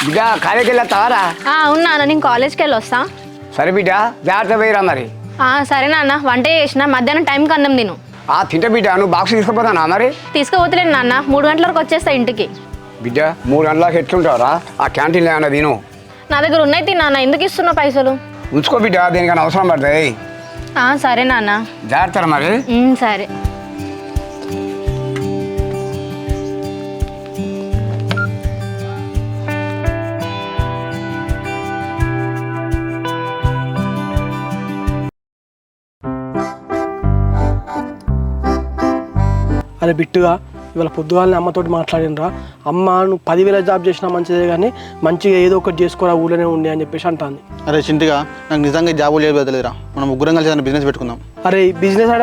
బిడ్డ కాలేజీకి వెళ్ళొస్తావారా? అవునా నేను కాలేజ్కి వెళ్ళి వస్తా. సరే బిడ్డ జాగ్రత్త పోయిరా మరి. సరే నాన్న, వంట చేసిన మధ్యాహ్నం టైంకి అన్నం తిను. తింటే బిడ్డ నువ్వు బాక్స్ తీసుకుపోతానా మరి? తీసుకుపోతలేను నాన్న, 3 గంటల వరకు వచ్చేస్తా ఇంటికి. బిడ్డ 3 గంటలకు ఎట్లుంటావరా? ఆ క్యాంటీన్లో ఏమన్నా తిను. నా దగ్గర ఉన్నాయి నాన్న, ఎందుకు ఇస్తున్నావు పైసలు? ఉంచుకో బిడ్డ, దేనికన్నా అవసరం పడుతుంది. సరే నాన్న. జాగ్రత్త మరి. సరే. అరే బిట్టుగా, ఇవాళ పొద్దుగాలని అమ్మతోటి మాట్లాడినరా. అమ్మ నువ్వు 10,000 జాబ్ చేసినా మంచిదే కానీ మంచిగా ఏదో ఒకటి చేసుకోరా, ఊళ్ళోనే ఉండి అని చెప్పేసి అంటాను. అరే చింటిగా, నాకు నిజంగా జాబులు చేయలేదురా. మనం ముగ్గురం కలిసి బిజినెస్ పెట్టుకుందాం. అరే బిజినెస్